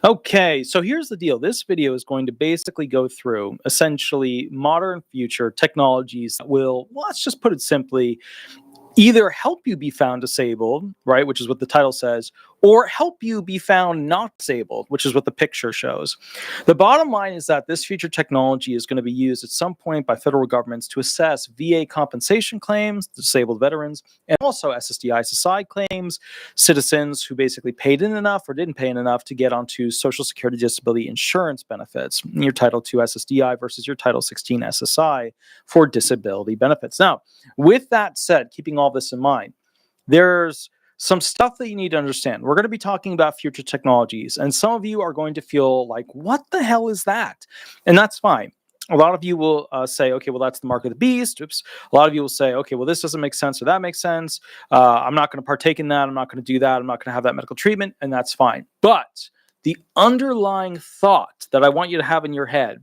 Okay, so here's the deal. This video is going to basically go through essentially modern future technologies that will, well, let's just put it simply, either help you be found disabled, right, which is what the title says, or help you be found not disabled, which is what the picture shows. The bottom line is that this future technology is going to be used at some point by federal governments to assess VA compensation claims, disabled veterans, and also SSDI SSI claims, citizens who basically paid in enough or didn't pay in enough to get onto Social Security disability insurance benefits, your Title II SSDI versus your Title 16 SSI for disability benefits. Now, with that said, keeping all this in mind, there's some stuff that you need to understand. We're going to be talking about future technologies, and some of you are going to feel like, what the hell is that? And that's fine. A lot of you will say, okay, well, that's the mark of the beast. Oops. A lot of you will say, okay, well, this doesn't make sense or that makes sense. I'm not going to partake in that. I'm not going to do that. I'm not going to have that medical treatment, and that's fine. But the underlying thought that I want you to have in your head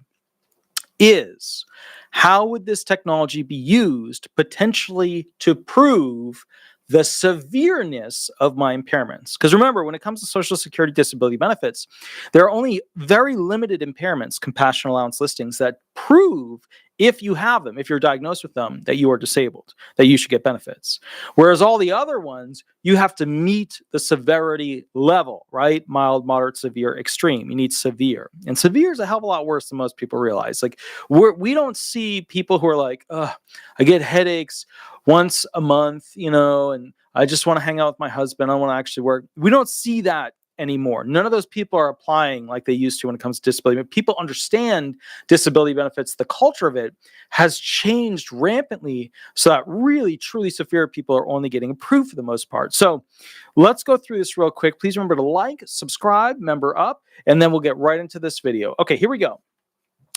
is, how would this technology be used potentially to prove the severeness of my impairments? Because remember, when it comes to Social Security disability benefits, there are only very limited impairments, compassion allowance listings, that prove, if you have them, if you're diagnosed with them, that you are disabled, that you should get benefits. Whereas all the other ones, you have to meet the severity level, right? Mild, moderate, severe, extreme. You need severe. And severe is a hell of a lot worse than most people realize. Like, we don't see people who are like, I get headaches once a month, and I just want to hang out with my husband. I want to actually work. We don't see that anymore. None of those people are applying like they used to when it comes to disability. But people understand disability benefits. The culture of it has changed rampantly, so that really, truly severe people are only getting approved for the most part. So let's go through this real quick. Please remember to like, subscribe, member up, and then we'll get right into this video. Okay, here we go.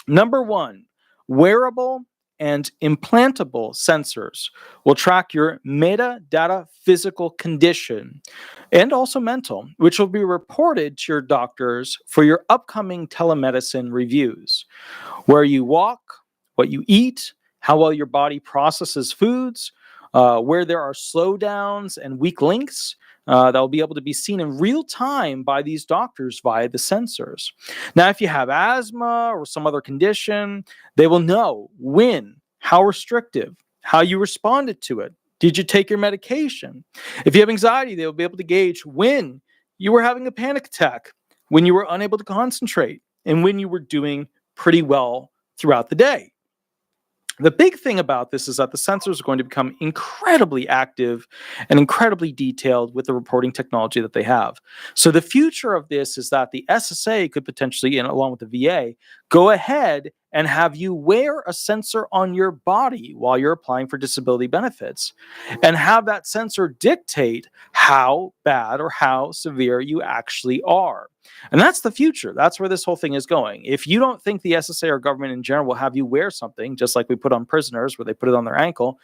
Number one, wearable and implantable sensors will track your metadata physical condition and also mental, which will be reported to your doctors for your upcoming telemedicine reviews. Where you walk, what you eat, how well your body processes foods, where there are slowdowns and weak links, that will be able to be seen in real time by these doctors via the sensors. Now, if you have asthma or some other condition, they will know when, how restrictive, how you responded to it. Did you take your medication? If you have anxiety, they will be able to gauge when you were having a panic attack, when you were unable to concentrate, and when you were doing pretty well throughout the day. The big thing about this is that the sensors are going to become incredibly active and incredibly detailed with the reporting technology that they have. So the future of this is that the SSA could potentially, and along with the VA, go ahead and have you wear a sensor on your body while you're applying for disability benefits, and have that sensor dictate how bad or how severe you actually are. And that's the future. That's where this whole thing is going. If you don't think the SSA or government in general will have you wear something, just like we put on prisoners where they put it on their ankle,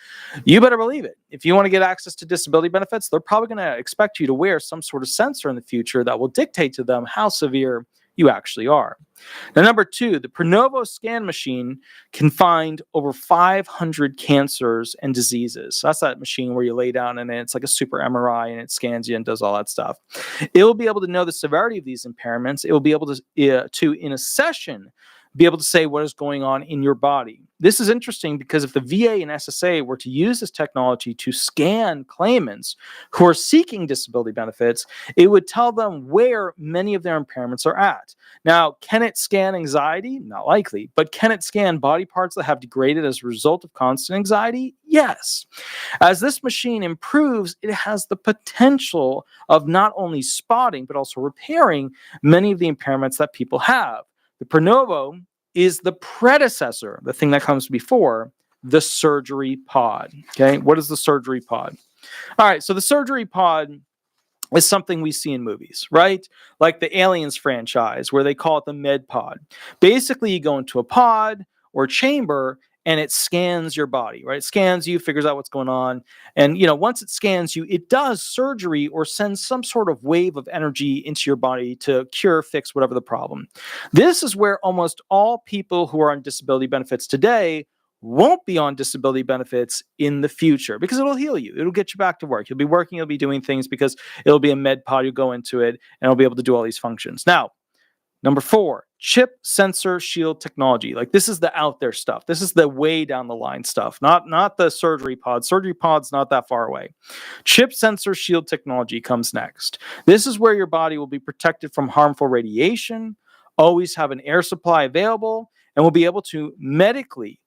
you better believe it. If you want to get access to disability benefits, they're probably going to expect you to wear some sort of sensor in the future that will dictate to them how severe you actually are. Now, number two, the Pronovo scan machine can find over 500 cancers and diseases. So that's that machine where you lay down and it's like a super MRI and it scans you and does all that stuff. It will be able to know the severity of these impairments. It will be able to in a session, be able to say what is going on in your body. This is interesting because if the VA and SSA were to use this technology to scan claimants who are seeking disability benefits, it would tell them where many of their impairments are at. Now, can it scan anxiety? Not likely. But can it scan body parts that have degraded as a result of constant anxiety? Yes. As this machine improves, it has the potential of not only spotting, but also repairing many of the impairments that people have. The Pronovo is the predecessor, the thing that comes before the surgery pod. Okay, what is the surgery pod? All right, so the surgery pod is something we see in movies, right? Like the Aliens franchise, where they call it the med pod. Basically, you go into a pod or chamber and it scans your body, right? It scans you, figures out what's going on. And, once it scans you, it does surgery or sends some sort of wave of energy into your body to cure, fix whatever the problem. This is where almost all people who are on disability benefits today won't be on disability benefits in the future, because it'll heal you. It'll get you back to work. You'll be working, you'll be doing things because it'll be a med pod. You'll go into it and it'll be able to do all these functions. Now, Number 4, chip sensor shield technology. Like, this is the out there stuff. This is the way down the line stuff, not the surgery pod. Surgery pod's not that far away. Chip sensor shield technology comes next. This is where your body will be protected from harmful radiation, always have an air supply available, and will be able to medically,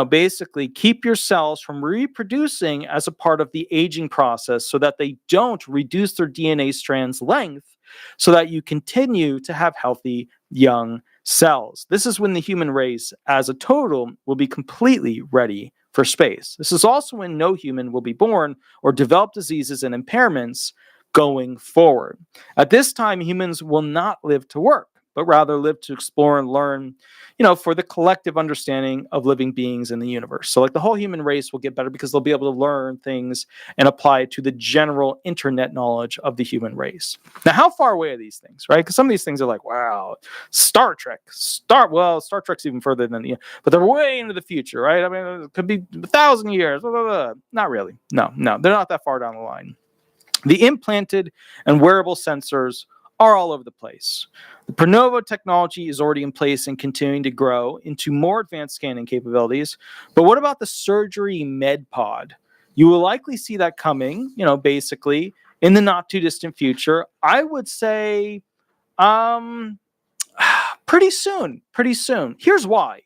basically keep your cells from reproducing as a part of the aging process so that they don't reduce their DNA strand's length, so that you continue to have healthy young cells. This is when the human race as a total will be completely ready for space. This is also when no human will be born or develop diseases and impairments going forward. At this time, humans will not live to work, but rather live to explore and learn, for the collective understanding of living beings in the universe. So like the whole human race will get better because they'll be able to learn things and apply it to the general internet knowledge of the human race. Now, how far away are these things, right? Because some of these things are like, wow, Star Trek. Star Trek's even further than but they're way into the future, right? I mean, it could be 1,000 years. Blah, blah, blah. Not really. No, they're not that far down the line. The implanted and wearable sensors are all over the place. The Pronovo technology is already in place and continuing to grow into more advanced scanning capabilities. But what about the surgery med pod? You will likely see that coming, basically in the not too distant future. I would say pretty soon. Here's why.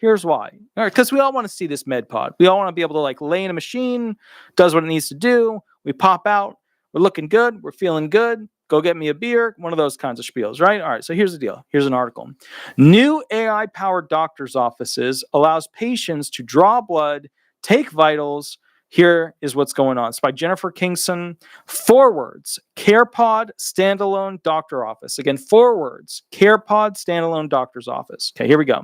All right, because we all want to see this med pod. We all want to be able to like lay in a machine, does what it needs to do. We pop out. We're looking good. We're feeling good. Go get me a beer, one of those kinds of spiels, right? All right, so here's the deal. Here's an article. New AI-powered doctor's offices allows patients to draw blood, take vitals. Here is what's going on. It's by Jennifer Kingston. 4 words, CarePod standalone doctor office. Again, 4 words, CarePod standalone doctor's office. Okay, here we go.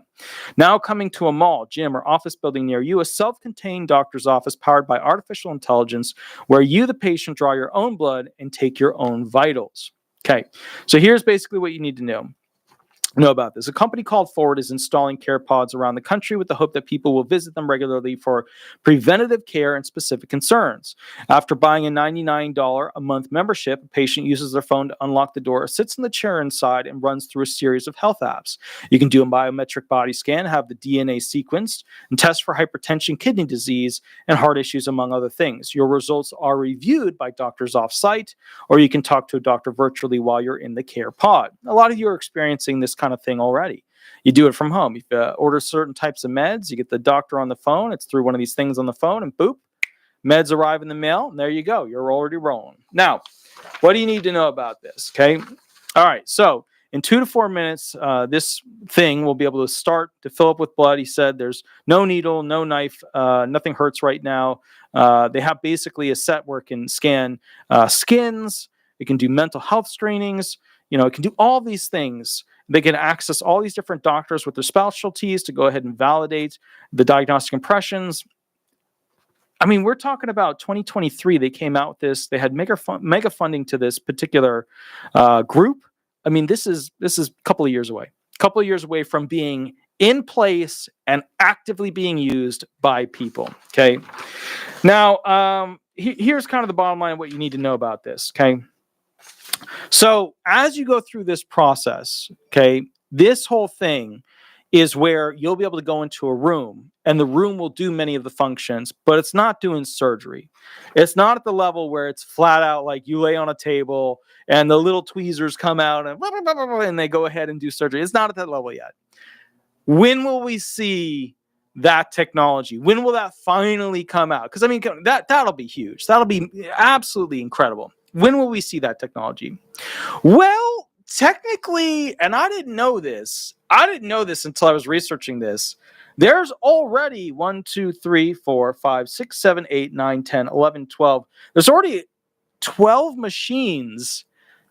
Now coming to a mall, gym, or office building near you, a self-contained doctor's office powered by artificial intelligence where you, the patient, draw your own blood and take your own vitals. Okay, so here's basically what you need to know about this. A company called Forward is installing care pods around the country with the hope that people will visit them regularly for preventative care and specific concerns. After buying a $99 a month membership, a patient uses their phone to unlock the door, sits in the chair inside, and runs through a series of health apps. You can do a biometric body scan, have the DNA sequenced, and test for hypertension, kidney disease, and heart issues, among other things. Your results are reviewed by doctors off-site, or you can talk to a doctor virtually while you're in the care pod. A lot of you are experiencing this kind of thing already. You do it from home. You order certain types of meds, you get the doctor on the phone, it's through one of these things on the phone, and boop, meds arrive in the mail, and there you go. You're already rolling. Now, what do you need to know about this? Okay. All right. So in 2 to 4 minutes, this thing will be able to start to fill up with blood. He said there's no needle, no knife, nothing hurts right now. They have basically a set where it can scan skins, it can do mental health screenings, it can do all these things. They can access all these different doctors with their specialties to go ahead and validate the diagnostic impressions. I mean, we're talking about 2023. They came out with this. They had mega funding to this particular group. I mean, this is a couple of years away from being in place and actively being used by people. Okay. Now, here's kind of the bottom line of what you need to know about this. Okay. So as you go through this process, okay, this whole thing is where you'll be able to go into a room and the room will do many of the functions, but it's not doing surgery. It's not at the level where it's flat out like you lay on a table and the little tweezers come out and, blah, blah, blah, blah, blah, and they go ahead and do surgery. It's not at that level yet. When will we see that technology? When will that finally come out? Because I mean, that'll be huge. That'll be absolutely incredible. When will we see that technology? Well, technically, and I didn't know this until I was researching this. There's already 1, 2, 3, 4, 5, 6, 7, 8, 9, 10, 11, 12. There's already 12 machines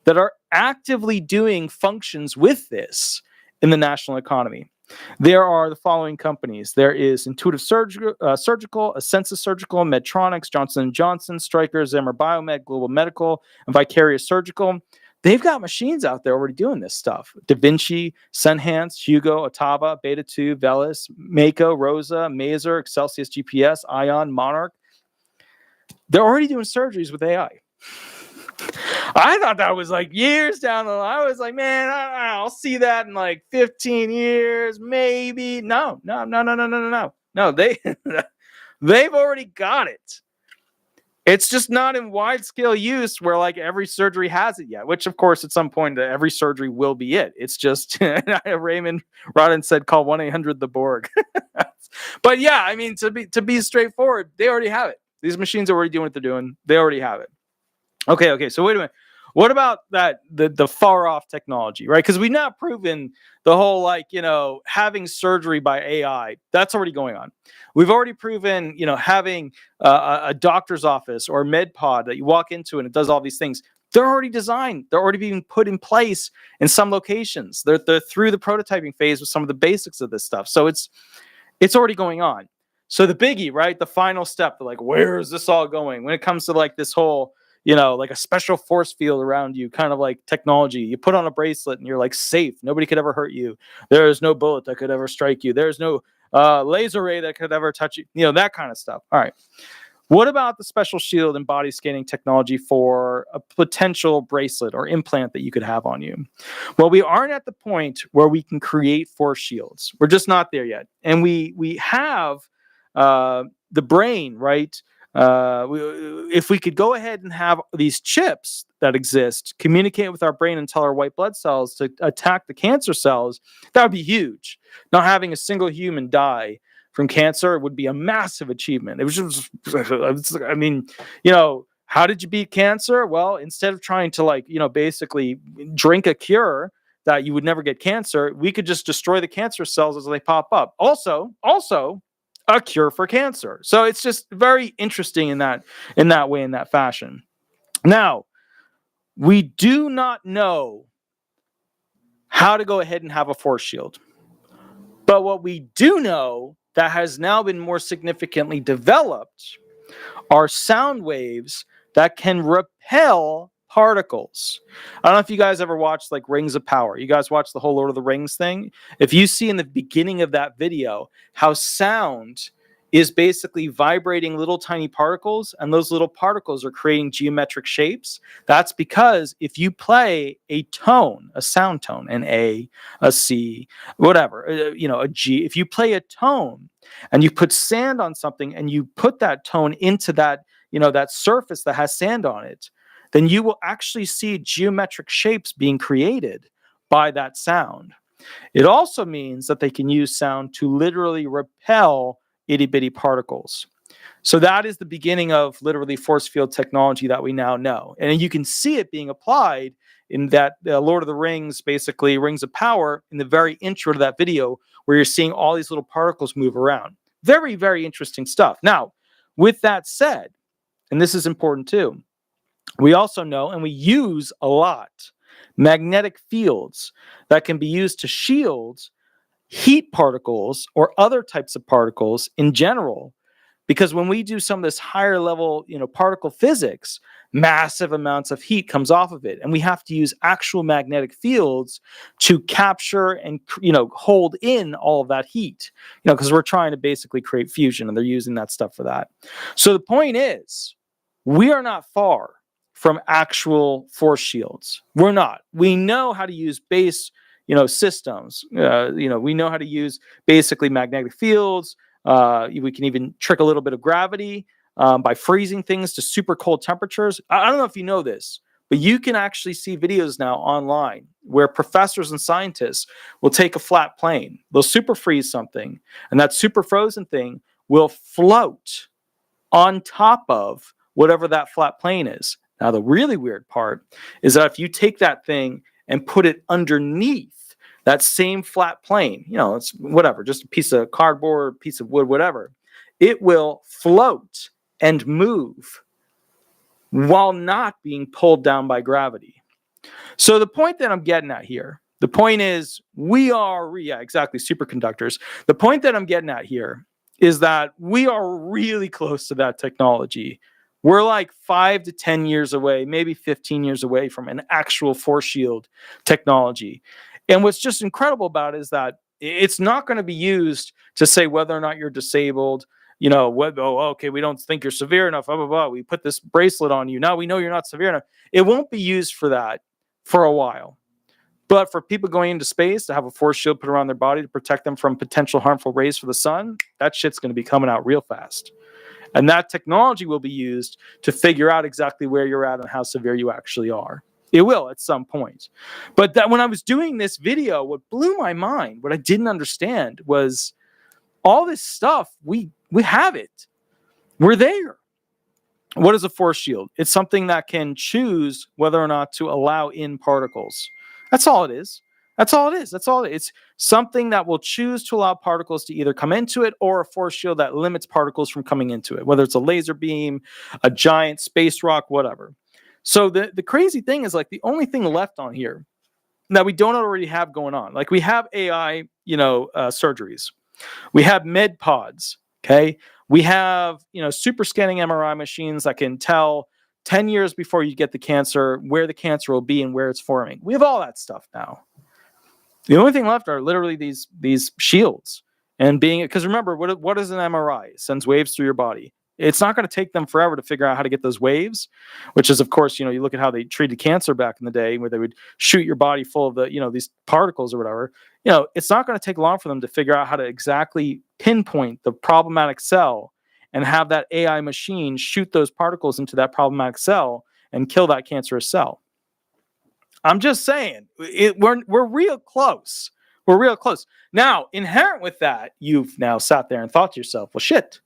that are actively doing functions with this in the national economy. There are the following companies. There is Intuitive Surgical, Ascensus Surgical, Medtronics, Johnson & Johnson, Stryker, Zimmer Biomed, Global Medical, and Vicarious Surgical. They've got machines out there already doing this stuff. Da Vinci, Senhance, Hugo, Ottava, Beta 2, Velis, Mako, Rosa, Mazer, Excelsius GPS, Ion, Monarch. They're already doing surgeries with AI. I thought that was like years down the line. I was like, man, I'll see that in like 15 years, maybe. No. No, they've already got it. It's just not in wide scale use where like every surgery has it yet, which of course at some point every surgery will be it. It's just Raymond Rodden said call 1-800-THE-BORG. But yeah, I mean, to be straightforward, they already have it. These machines are already doing what they're doing. They already have it. Okay. So wait a minute. What about that the far off technology, right? Because we've now proven the whole like, having surgery by AI, that's already going on. We've already proven, having a doctor's office or med pod that you walk into and it does all these things. They're already designed. They're already being put in place in some locations. They're through the prototyping phase with some of the basics of this stuff. So it's already going on. So the biggie, right? The final step, like, where is this all going? When it comes to like this whole, like a special force field around you, kind of like technology. You put on a bracelet and you're like safe. Nobody could ever hurt you. There is no bullet that could ever strike you. There's no laser ray that could ever touch you. That kind of stuff. All right. What about the special shield and body scanning technology for a potential bracelet or implant that you could have on you? Well, we aren't at the point where we can create force shields. We're just not there yet. And we have the brain, right? If we could go ahead and have these chips that exist communicate with our brain and tell our white blood cells to attack the cancer cells, that would be huge. Not having a single human die from cancer would be a massive achievement. It was just, I mean, how did you beat cancer? Well, instead of trying to basically drink a cure that you would never get cancer, we could just destroy the cancer cells as they pop up. Also, a cure for cancer. So it's just very interesting in that way, in that fashion. Now, we do not know how to go ahead and have a force shield. But what we do know that has now been more significantly developed are sound waves that can repel particles. I don't know if you guys ever watched like Rings of Power. You guys watch the whole Lord of the Rings thing? If you see in the beginning of that video how sound is basically vibrating little tiny particles, and those little particles are creating geometric shapes. That's because if you play a tone, a sound tone, an A, a C, whatever, a G, if you play a tone and you put sand on something and you put that tone into that, that surface that has sand on it, then you will actually see geometric shapes being created by that sound. It also means that they can use sound to literally repel itty bitty particles. So that is the beginning of literally force field technology that we now know. And you can see it being applied in that Lord of the Rings, basically Rings of Power, in the very intro to that video, where you're seeing all these little particles move around. Very, very interesting stuff. Now, with that said, and this is important too, we also know, and we use a lot, magnetic fields that can be used to shield heat particles or other types of particles in general. Because when we do some of this higher level, particle physics, massive amounts of heat comes off of it. And we have to use actual magnetic fields to capture and, hold in all of that heat, because we're trying to basically create fusion, and they're using that stuff for that. So the point is, we are not far from actual force shields. We're not. We know how to use base systems. We know how to use basically magnetic fields. We can even trick a little bit of gravity by freezing things to super cold temperatures. I don't know if you know this, but you can actually see videos now online where professors and scientists will take a flat plane, they'll super freeze something, and that super frozen thing will float on top of whatever that flat plane is. Now, the really weird part is that if you take that thing and put it underneath that same flat plane, it's whatever, just a piece of cardboard, piece of wood, whatever, it will float and move while not being pulled down by gravity. So the point that I'm getting at here, the point is we are, superconductors. The point that I'm getting at here is that we are really close to that technology. We're like 5 to 10 years away, maybe 15 years away from an actual force shield technology. And what's just incredible about it is that it's not going to be used to say whether or not you're disabled. you know, what, oh, okay, we don't think you're severe enough, blah, blah, blah. We put this bracelet on you. Now we know you're not severe enough. It won't be used for that for a while. But for people going into space to have a force shield put around their body to protect them from potential harmful rays from the sun, that shit's going to be coming out real fast. And that technology will be used to figure out exactly where you're at and how severe you actually are. It will at some point. But that when I was doing this video, what blew my mind, what I didn't understand was all this stuff, we have it. We're there. What is a force shield? It's something that can choose whether or not to allow in particles. That's all it is. That's all it is. That's all it is. It's something that will choose to allow particles to either come into it, or a force shield that limits particles from coming into it, whether it's a laser beam, a giant space rock, whatever. So the crazy thing is, like, the only thing left on here that we don't already have going on, like we have AI, surgeries. We have med pods, okay? We have, super scanning MRI machines that can tell 10 years before you get the cancer where the cancer will be and where it's forming. We have all that stuff now. The only thing left are literally these shields. And because remember, what is an MRI? It sends waves through your body. It's not going to take them forever to figure out how to get those waves, which is, of course, you look at how they treated cancer back in the day, where they would shoot your body full of these particles or whatever. It's not going to take long for them to figure out how to exactly pinpoint the problematic cell and have that AI machine shoot those particles into that problematic cell and kill that cancerous cell. I'm just saying, we're real close. We're real close. Now, inherent with that, you've now sat there and thought to yourself, well, shit,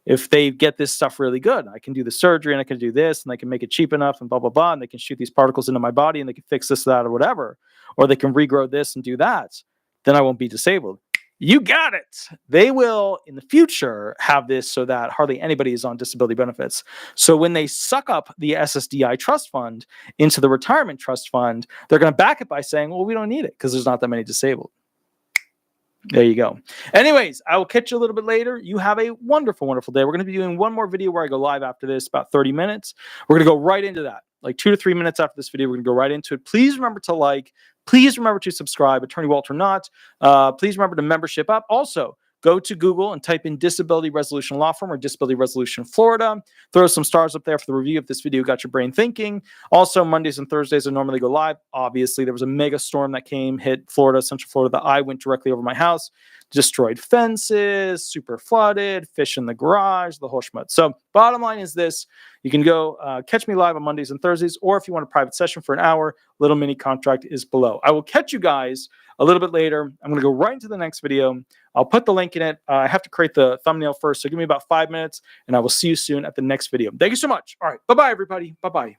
if they get this stuff really good, I can do the surgery and I can do this and they can make it cheap enough and blah, blah, blah, and they can shoot these particles into my body and they can fix this, that, or whatever, or they can regrow this and do that, then I won't be disabled. You got it. They will, in the future, have this so that hardly anybody is on disability benefits. So when they suck up the SSDI trust fund into the retirement trust fund, they're going to back it by saying, well, we don't need it because there's not that many disabled. There you go. Anyways, I will catch you a little bit later. You have a wonderful, wonderful day. We're going to be doing one more video where I go live after this, about 30 minutes. We're going to go right into that. Like 2 to 3 minutes after this video, we're going to go right into it. Please remember to like. Please remember to subscribe. Attorney Walter Hnot. Please remember to membership up. Also, go to Google and type in Disability Resolution Law Firm or Disability Resolution Florida. Throw some stars up there for the review if this video got your brain thinking. Also, Mondays and Thursdays I normally go live. Obviously, there was a mega storm that hit Florida, Central Florida. The eye went directly over my house, destroyed fences, super flooded, fish in the garage, the whole schmutz. So bottom line is this. You can go catch me live on Mondays and Thursdays, or if you want a private session for an hour, little mini contract is below. I will catch you guys a little bit later. I'm going to go right into the next video. I'll put the link in it. I have to create the thumbnail first, so give me about 5 minutes, and I will see you soon at the next video. Thank you so much. All right. Bye-bye, everybody. Bye-bye.